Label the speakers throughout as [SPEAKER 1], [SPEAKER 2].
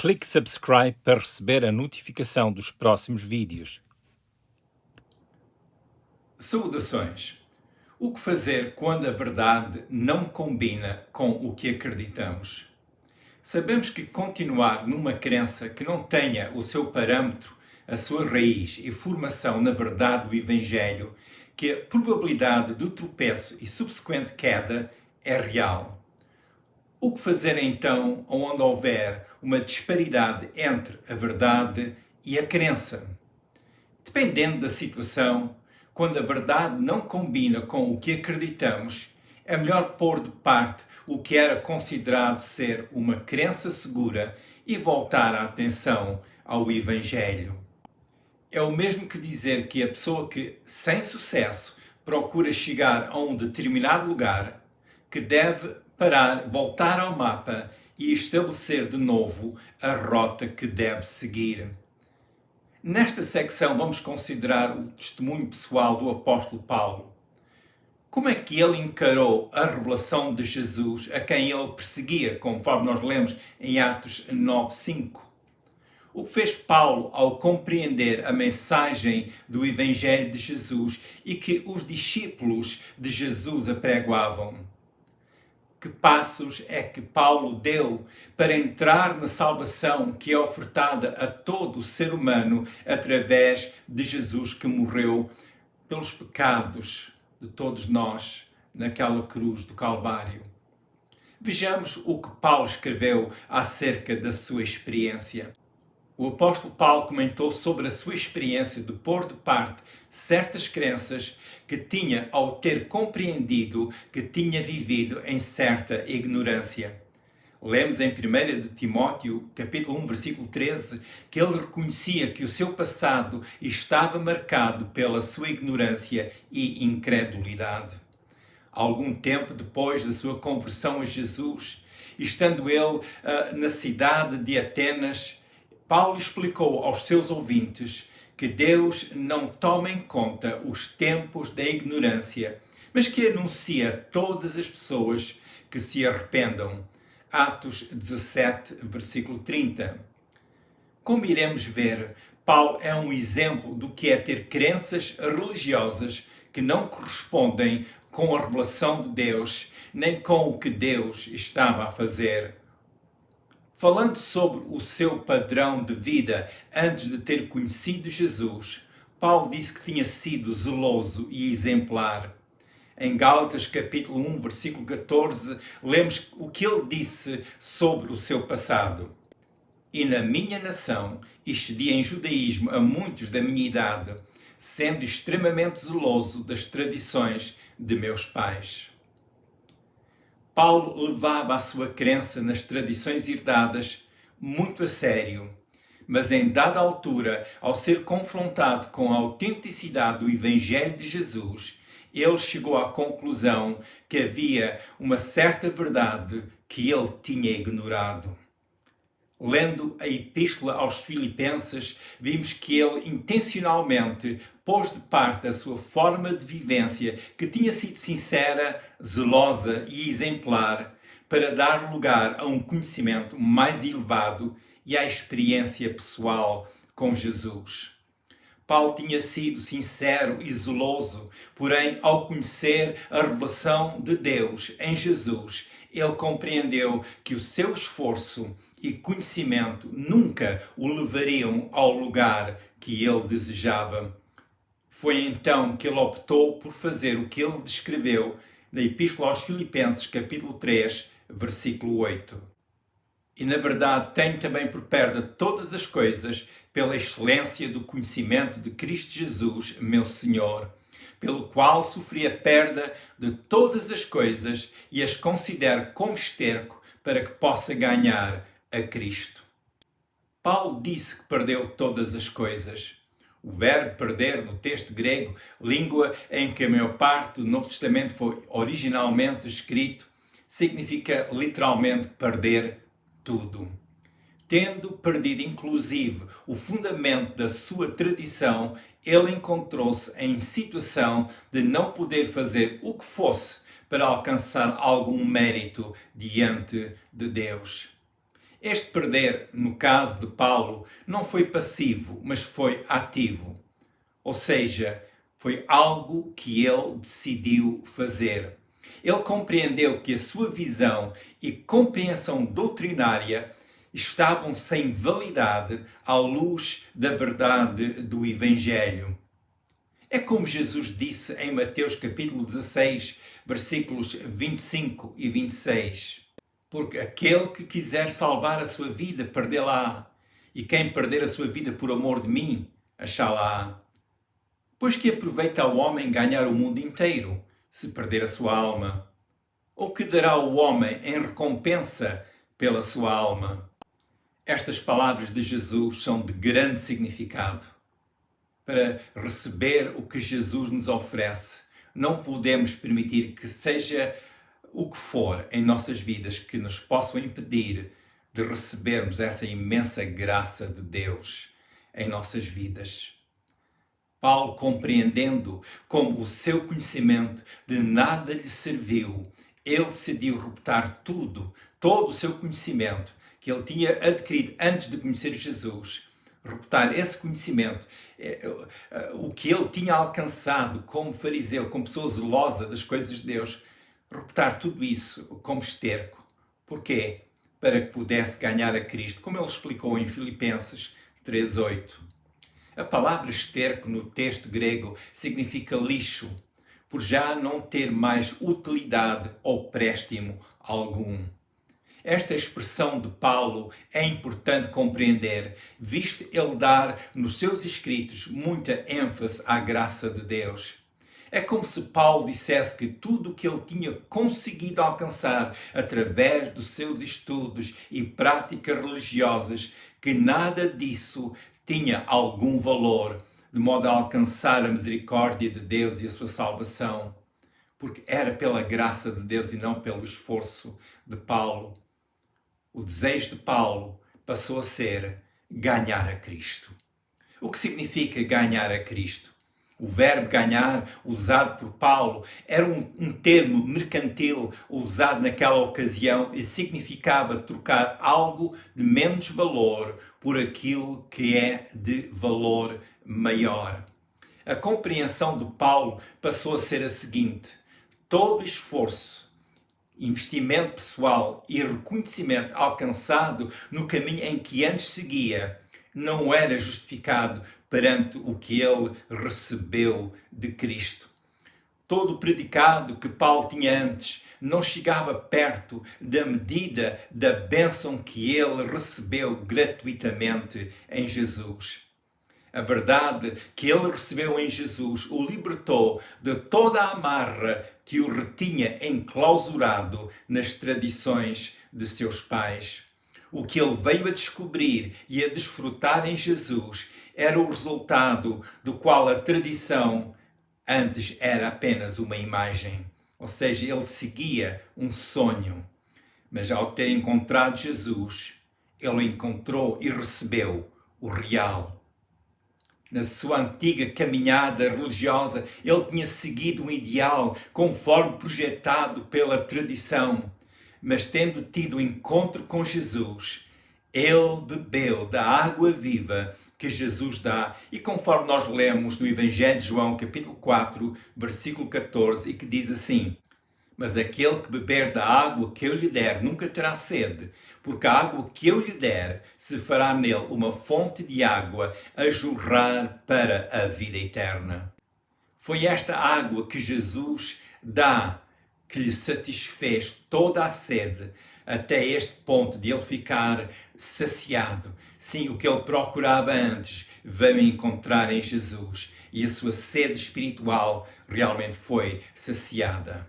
[SPEAKER 1] Clique subscribe para receber a notificação dos próximos vídeos.
[SPEAKER 2] Saudações! O que fazer quando a verdade não combina com o que acreditamos? Sabemos que continuar numa crença que não tenha o seu parâmetro, a sua raiz e formação na verdade do Evangelho, que a probabilidade do tropeço e subsequente queda é real. O que fazer então onde houver uma disparidade entre a verdade e a crença? Dependendo da situação, quando a verdade não combina com o que acreditamos, é melhor pôr de parte o que era considerado ser uma crença segura e voltar a atenção ao Evangelho. É o mesmo que dizer que a pessoa que, sem sucesso, procura chegar a um determinado lugar, que deve parar, voltar ao mapa e estabelecer de novo a rota que deve seguir. Nesta secção vamos considerar o testemunho pessoal do apóstolo Paulo. Como é que ele encarou a revelação de Jesus a quem ele perseguia, conforme nós lemos em Atos 9:5? O que fez Paulo ao compreender a mensagem do Evangelho de Jesus e que os discípulos de Jesus apregoavam? Que passos é que Paulo deu para entrar na salvação que é ofertada a todo o ser humano através de Jesus que morreu pelos pecados de todos nós naquela cruz do Calvário? Vejamos o que Paulo escreveu acerca da sua experiência. O apóstolo Paulo comentou sobre a sua experiência de pôr de parte certas crenças que tinha ao ter compreendido que tinha vivido em certa ignorância. Lemos em 1 de Timóteo, capítulo 1, versículo 13, que ele reconhecia que o seu passado estava marcado pela sua ignorância e incredulidade. Algum tempo depois da sua conversão a Jesus, estando ele na cidade de Atenas, Paulo explicou aos seus ouvintes que Deus não toma em conta os tempos da ignorância, mas que anuncia a todas as pessoas que se arrependam. Atos 17, versículo 30. Como iremos ver, Paulo é um exemplo do que é ter crenças religiosas que não correspondem com a revelação de Deus, nem com o que Deus estava a fazer. Falando sobre o seu padrão de vida antes de ter conhecido Jesus, Paulo disse que tinha sido zeloso e exemplar. Em Gálatas capítulo 1, versículo 14, lemos o que ele disse sobre o seu passado. E na minha nação excedi em judaísmo a muitos da minha idade, sendo extremamente zeloso das tradições de meus pais. Paulo levava a sua crença nas tradições herdadas muito a sério, mas em dada altura, ao ser confrontado com a autenticidade do Evangelho de Jesus, ele chegou à conclusão que havia uma certa verdade que ele tinha ignorado. Lendo a Epístola aos Filipenses, vimos que ele intencionalmente pôs de parte a sua forma de vivência, que tinha sido sincera, zelosa e exemplar, para dar lugar a um conhecimento mais elevado e à experiência pessoal com Jesus. Paulo tinha sido sincero e zeloso, porém, ao conhecer a revelação de Deus em Jesus, ele compreendeu que o seu esforço e conhecimento nunca o levariam ao lugar que ele desejava. Foi então que ele optou por fazer o que ele descreveu na Epístola aos Filipenses, capítulo 3, versículo 8. E na verdade tenho também por perda todas as coisas pela excelência do conhecimento de Cristo Jesus, meu Senhor, pelo qual sofri a perda de todas as coisas e as considero como esterco para que possa ganhar a Cristo. Paulo disse que perdeu todas as coisas. O verbo perder no texto grego, língua em que a maior parte do Novo Testamento foi originalmente escrito, significa literalmente perder tudo. Tendo perdido inclusive o fundamento da sua tradição, ele encontrou-se em situação de não poder fazer o que fosse para alcançar algum mérito diante de Deus. Este perder, no caso de Paulo, não foi passivo, mas foi ativo. Ou seja, foi algo que ele decidiu fazer. Ele compreendeu que a sua visão e compreensão doutrinária estavam sem validade à luz da verdade do Evangelho. É como Jesus disse em Mateus capítulo 16, versículos 25 e 26. Porque aquele que quiser salvar a sua vida, perdê-la-á. E quem perder a sua vida por amor de mim, achá-la-á. Pois que aproveita ao homem ganhar o mundo inteiro, se perder a sua alma? Ou que dará o homem em recompensa pela sua alma? Estas palavras de Jesus são de grande significado. Para receber o que Jesus nos oferece, não podemos permitir que seja o que for em nossas vidas que nos possam impedir de recebermos essa imensa graça de Deus em nossas vidas. Paulo, compreendendo como o seu conhecimento de nada lhe serviu, ele decidiu reputar todo o seu conhecimento que ele tinha adquirido antes de conhecer Jesus, reputar esse conhecimento, o que ele tinha alcançado como fariseu, como pessoa zelosa das coisas de Deus, reputar tudo isso como esterco. Porquê? Para que pudesse ganhar a Cristo, como ele explicou em Filipenses 3:8. A palavra esterco no texto grego significa lixo, por já não ter mais utilidade ou préstimo algum. Esta expressão de Paulo é importante compreender, visto ele dar nos seus escritos muita ênfase à graça de Deus. É como se Paulo dissesse que tudo o que ele tinha conseguido alcançar através dos seus estudos e práticas religiosas, que nada disso tinha algum valor, de modo a alcançar a misericórdia de Deus e a sua salvação, porque era pela graça de Deus e não pelo esforço de Paulo. O desejo de Paulo passou a ser ganhar a Cristo. O que significa ganhar a Cristo? O verbo ganhar, usado por Paulo, era um termo mercantil usado naquela ocasião e significava trocar algo de menos valor por aquilo que é de valor maior. A compreensão de Paulo passou a ser a seguinte: todo esforço, investimento pessoal e reconhecimento alcançado no caminho em que antes seguia não era justificado perante o que ele recebeu de Cristo. Todo o predicado que Paulo tinha antes não chegava perto da medida da bênção que ele recebeu gratuitamente em Jesus. A verdade que ele recebeu em Jesus o libertou de toda a amarra que o retinha enclausurado nas tradições de seus pais. O que ele veio a descobrir e a desfrutar em Jesus era o resultado do qual a tradição antes era apenas uma imagem. Ou seja, ele seguia um sonho. Mas ao ter encontrado Jesus, ele encontrou e recebeu o real. Na sua antiga caminhada religiosa, ele tinha seguido um ideal conforme projetado pela tradição. Mas tendo tido encontro com Jesus, ele bebeu da água viva que Jesus dá, e conforme nós lemos no Evangelho de João, capítulo 4, versículo 14, e que diz assim: mas aquele que beber da água que eu lhe der nunca terá sede, porque a água que eu lhe der se fará nele uma fonte de água a jorrar para a vida eterna. Foi esta água que Jesus dá que lhe satisfez toda a sede, até este ponto de ele ficar saciado. Sim, o que ele procurava antes veio encontrar em Jesus, e a sua sede espiritual realmente foi saciada.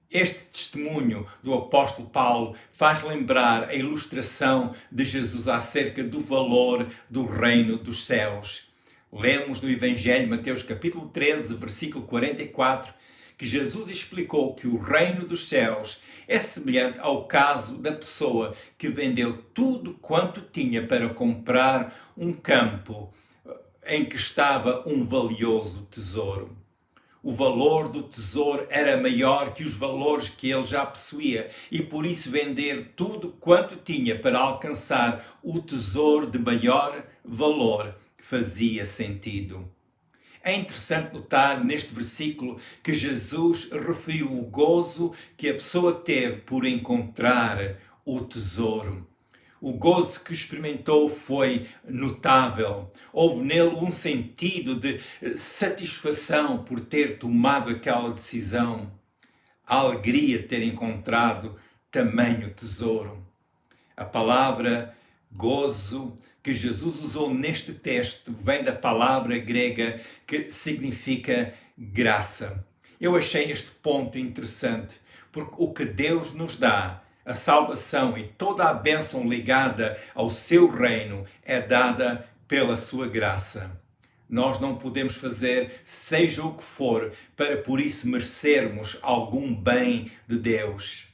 [SPEAKER 2] Este testemunho do apóstolo Paulo faz lembrar a ilustração de Jesus acerca do valor do reino dos céus. Lemos no Evangelho de Mateus capítulo 13, versículo 44, que Jesus explicou que o reino dos céus é semelhante ao caso da pessoa que vendeu tudo quanto tinha para comprar um campo em que estava um valioso tesouro. O valor do tesouro era maior que os valores que ele já possuía e por isso vender tudo quanto tinha para alcançar o tesouro de maior valor fazia sentido. É interessante notar neste versículo que Jesus referiu o gozo que a pessoa teve por encontrar o tesouro. O gozo que experimentou foi notável. Houve nele um sentido de satisfação por ter tomado aquela decisão. A alegria de ter encontrado tamanho tesouro. A palavra gozo que Jesus usou neste texto vem da palavra grega que significa graça. Eu achei este ponto interessante, porque o que Deus nos dá, a salvação e toda a bênção ligada ao seu reino é dada pela sua graça. Nós não podemos fazer seja o que for para por isso merecermos algum bem de Deus.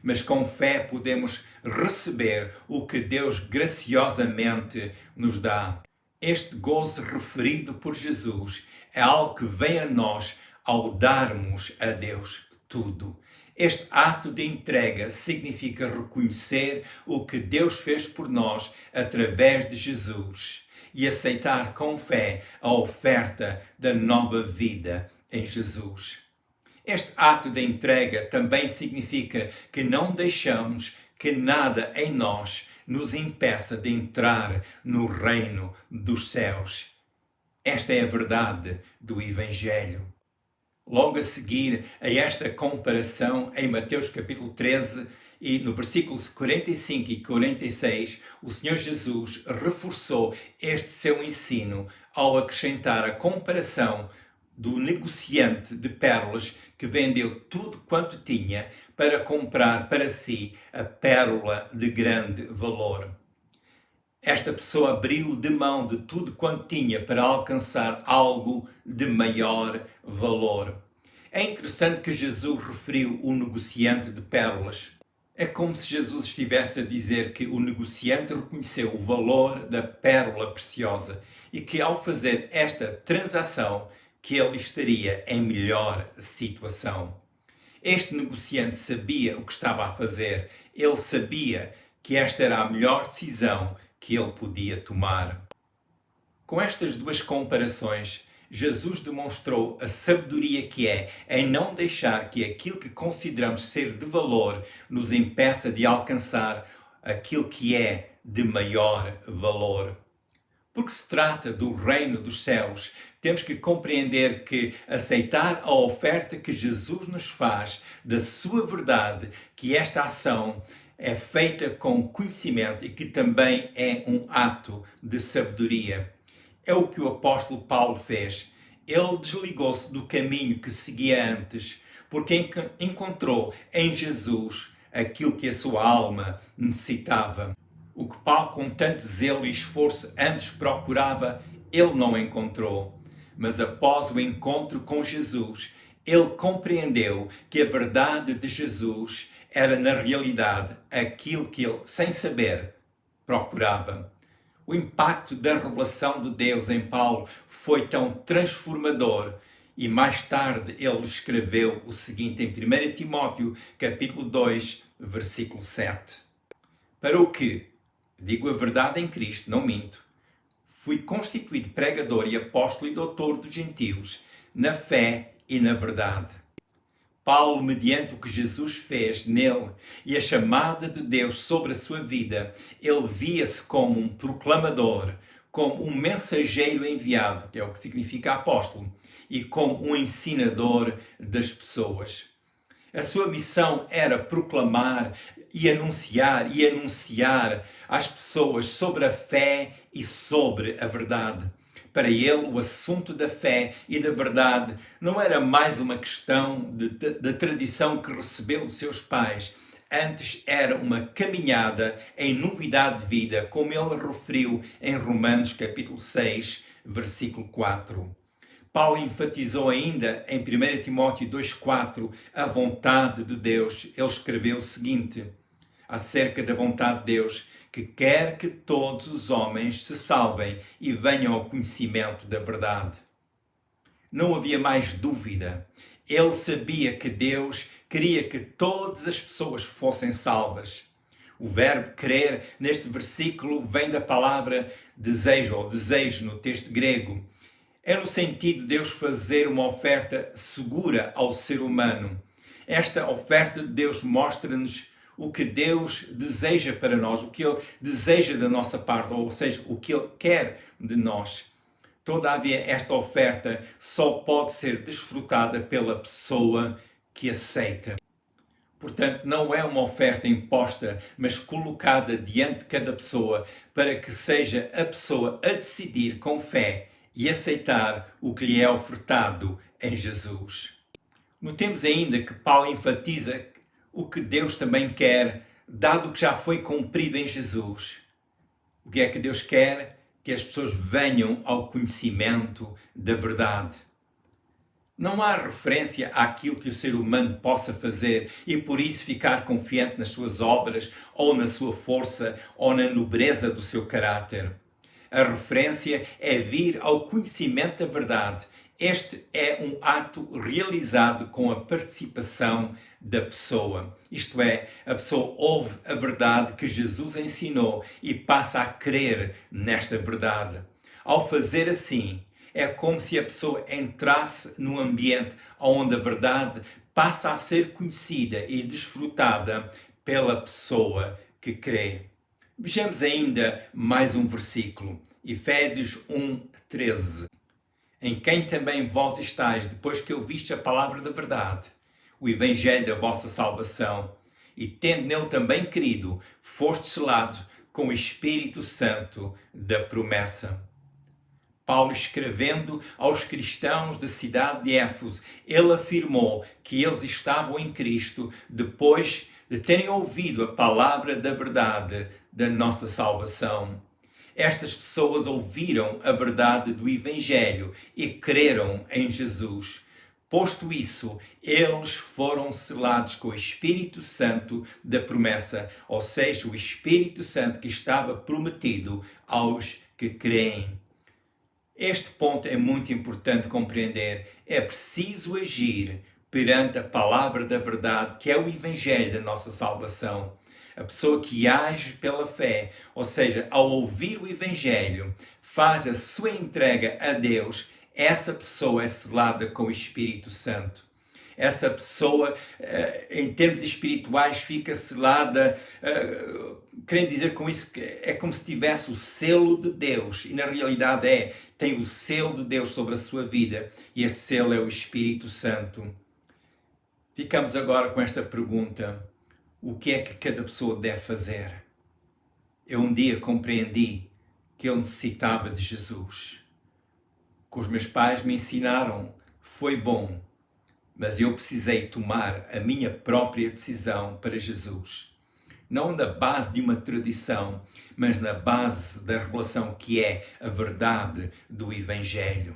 [SPEAKER 2] Mas com fé podemos receber o que Deus graciosamente nos dá. Este gozo referido por Jesus é algo que vem a nós ao darmos a Deus tudo. Este ato de entrega significa reconhecer o que Deus fez por nós através de Jesus e aceitar com fé a oferta da nova vida em Jesus. Este ato de entrega também significa que não deixamos que nada em nós nos impeça de entrar no reino dos céus. Esta é a verdade do Evangelho. Logo a seguir a esta comparação, em Mateus capítulo 13 e no versículos 45 e 46, o Senhor Jesus reforçou este seu ensino ao acrescentar a comparação do negociante de pérolas que vendeu tudo quanto tinha para comprar para si a pérola de grande valor. Esta pessoa abriu de mão de tudo quanto tinha para alcançar algo de maior valor. É interessante que Jesus referiu o negociante de pérolas. É como se Jesus estivesse a dizer que o negociante reconheceu o valor da pérola preciosa e que ao fazer esta transação que ele estaria em melhor situação. Este negociante sabia o que estava a fazer. Ele sabia que esta era a melhor decisão que ele podia tomar. Com estas duas comparações, Jesus demonstrou a sabedoria que é em não deixar que aquilo que consideramos ser de valor nos impeça de alcançar aquilo que é de maior valor. Porque se trata do reino dos céus, temos que compreender que aceitar a oferta que Jesus nos faz da sua verdade, que esta ação é feita com conhecimento e que também é um ato de sabedoria. É o que o apóstolo Paulo fez. Ele desligou-se do caminho que seguia antes, porque encontrou em Jesus aquilo que a sua alma necessitava. O que Paulo, com tanto zelo e esforço, antes procurava, ele não encontrou. Mas após o encontro com Jesus, ele compreendeu que a verdade de Jesus era, na realidade, aquilo que ele, sem saber, procurava. O impacto da revelação de Deus em Paulo foi tão transformador e mais tarde ele escreveu o seguinte em 1 Timóteo, capítulo 2, versículo 7. Para o que, digo a verdade em Cristo, não minto, fui constituído pregador e apóstolo e doutor dos gentios, na fé e na verdade. Paulo, mediante o que Jesus fez nele e a chamada de Deus sobre a sua vida, ele via-se como um proclamador, como um mensageiro enviado, que é o que significa apóstolo, e como um ensinador das pessoas. A sua missão era proclamar e anunciar às pessoas sobre a fé e sobre a verdade. Para ele, o assunto da fé e da verdade não era mais uma questão de tradição que recebeu de seus pais. Antes era uma caminhada em novidade de vida, como ele referiu em Romanos capítulo 6, versículo 4. Paulo enfatizou ainda em 1 Timóteo 2,4 a vontade de Deus. Ele escreveu o seguinte acerca da vontade de Deus: que quer que todos os homens se salvem e venham ao conhecimento da verdade. Não havia mais dúvida. Ele sabia que Deus queria que todas as pessoas fossem salvas. O verbo crer neste versículo vem da palavra desejo, ou desejo no texto grego. É no sentido de Deus fazer uma oferta segura ao ser humano. Esta oferta de Deus mostra-nos o que Deus deseja para nós, o que Ele deseja da nossa parte, ou seja, o que Ele quer de nós. Todavia, esta oferta só pode ser desfrutada pela pessoa que aceita. Portanto, não é uma oferta imposta, mas colocada diante de cada pessoa para que seja a pessoa a decidir com fé e aceitar o que lhe é ofertado em Jesus. Notemos ainda que Paulo enfatiza o que Deus também quer, dado que já foi cumprido em Jesus. O que é que Deus quer? Que as pessoas venham ao conhecimento da verdade. Não há referência àquilo que o ser humano possa fazer e por isso ficar confiante nas suas obras, ou na sua força, ou na nobreza do seu caráter. A referência é vir ao conhecimento da verdade. Este é um ato realizado com a participação da pessoa. Isto é, a pessoa ouve a verdade que Jesus ensinou e passa a crer nesta verdade. Ao fazer assim, é como se a pessoa entrasse num ambiente onde a verdade passa a ser conhecida e desfrutada pela pessoa que crê. Vejamos ainda mais um versículo, Efésios 1:13. Em quem também vós estáis, depois que ouviste a palavra da verdade, o evangelho da vossa salvação, e tendo nele também querido, fostes selados com o Espírito Santo da promessa. Paulo, escrevendo aos cristãos da cidade de Éfeso, ele afirmou que eles estavam em Cristo depois de terem ouvido a palavra da verdade da nossa salvação. Estas pessoas ouviram a verdade do Evangelho e creram em Jesus. Posto isso, eles foram selados com o Espírito Santo da promessa, ou seja, o Espírito Santo que estava prometido aos que creem. Este ponto é muito importante compreender. É preciso agir perante a palavra da verdade, que é o Evangelho da nossa salvação. A pessoa que age pela fé, ou seja, ao ouvir o Evangelho, faz a sua entrega a Deus, essa pessoa é selada com o Espírito Santo. Essa pessoa, em termos espirituais, fica selada, querendo dizer com isso que é como se tivesse o selo de Deus, e na realidade tem o selo de Deus sobre a sua vida, e este selo é o Espírito Santo. Ficamos agora com esta pergunta: o que é que cada pessoa deve fazer? Eu um dia compreendi que eu necessitava de Jesus. O que os meus pais me ensinaram foi bom, mas eu precisei tomar a minha própria decisão para Jesus. Não na base de uma tradição, mas na base da revelação que é a verdade do Evangelho.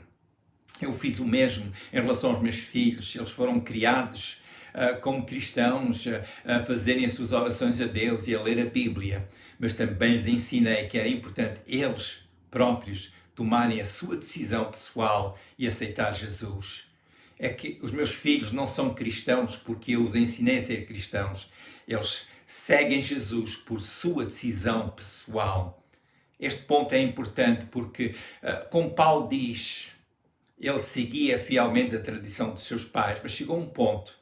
[SPEAKER 2] Eu fiz o mesmo em relação aos meus filhos. Eles foram criados como cristãos, a fazerem as suas orações a Deus e a ler a Bíblia. Mas também lhes ensinei que era importante eles próprios tomarem a sua decisão pessoal e aceitar Jesus. É que os meus filhos não são cristãos porque eu os ensinei a ser cristãos. Eles seguem Jesus por sua decisão pessoal. Este ponto é importante porque, como Paulo diz, ele seguia fielmente a tradição dos seus pais, mas chegou a um ponto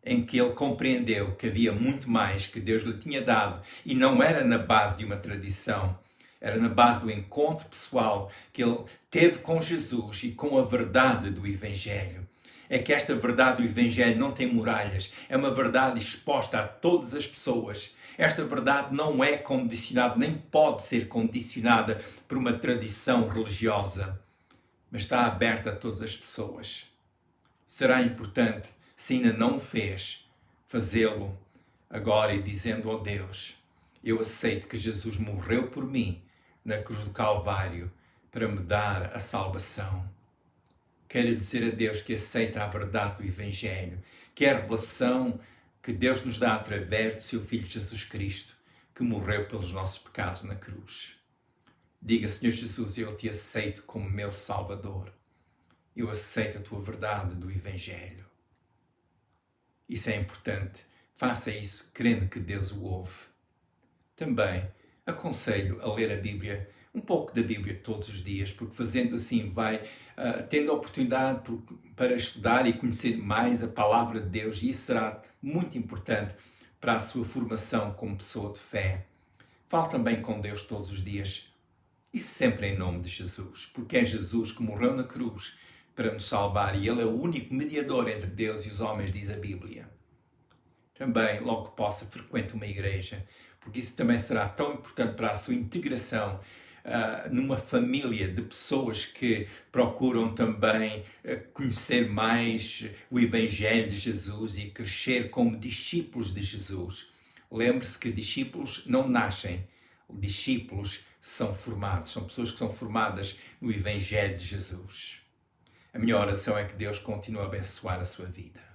[SPEAKER 2] em que ele compreendeu que havia muito mais que Deus lhe tinha dado e não era na base de uma tradição, era na base do encontro pessoal que ele teve com Jesus e com a verdade do Evangelho. É que esta verdade do Evangelho não tem muralhas, é uma verdade exposta a todas as pessoas. Esta verdade não é condicionada, nem pode ser condicionada por uma tradição religiosa, mas está aberta a todas as pessoas. Será importante, se ainda não o fez, fazê-lo agora e dizendo ao Deus: eu aceito que Jesus morreu por mim na cruz do Calvário para me dar a salvação. Quero dizer a Deus que aceita a verdade do Evangelho, que é a revelação que Deus nos dá através do seu Filho Jesus Cristo, que morreu pelos nossos pecados na cruz. Diga: Senhor Jesus, eu te aceito como meu Salvador. Eu aceito a tua verdade do Evangelho. Isso é importante. Faça isso crendo que Deus o ouve. Também aconselho a ler a Bíblia, um pouco da Bíblia todos os dias, porque fazendo assim vai tendo a oportunidade para estudar e conhecer mais a palavra de Deus, e isso será muito importante para a sua formação como pessoa de fé. Fale também com Deus todos os dias, e sempre em nome de Jesus, porque é Jesus que morreu na cruz para nos salvar, e Ele é o único mediador entre Deus e os homens, diz a Bíblia. Também, logo que possa, frequente uma igreja, porque isso também será tão importante para a sua integração numa família de pessoas que procuram também conhecer mais o Evangelho de Jesus e crescer como discípulos de Jesus. Lembre-se que discípulos não nascem, discípulos são formados, são pessoas que são formadas no Evangelho de Jesus. A minha oração é que Deus continue a abençoar a sua vida.